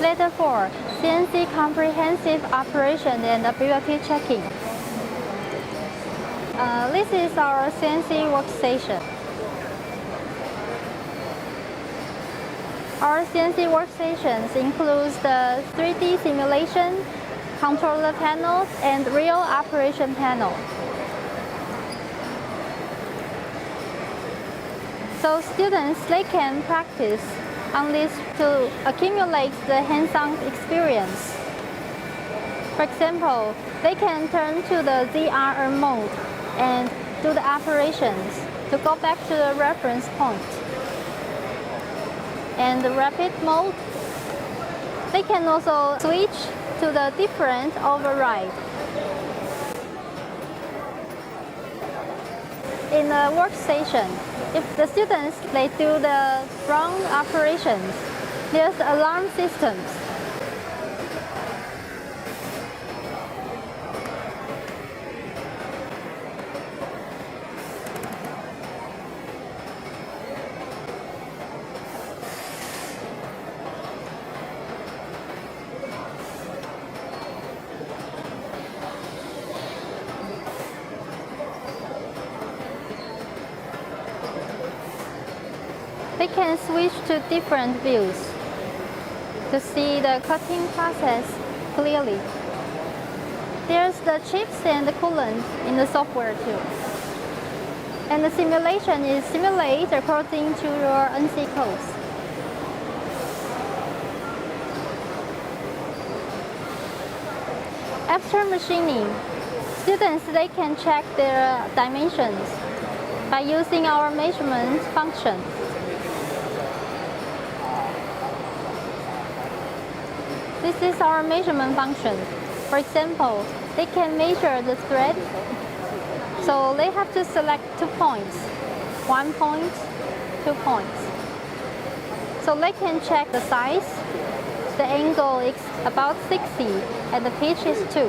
Letter 4. CNC comprehensive operation and ability checking. This is our CNC workstation. Our CNC workstations includes the 3D simulation, controller panels, and real operation panel. So students, they can practice on this to accumulate the hands-on experience. For example, they can turn to the ZR mode and do the operations to go back to the reference point. And the rapid mode, they can also switch to the different override. In the workstation, if the students they do the wrong operations, there's alarm systems. They can switch to different views to see the cutting process clearly. There's the chips and the coolant in the software too. And the simulation is simulated according to your NC codes. After machining, students they can check their dimensions by using our measurement function. This is our measurement function. For example, they can measure the thread, so they have to select 2 points, 1 point, 2 points. So they can check the size, the angle is about 60, and the pitch is 2.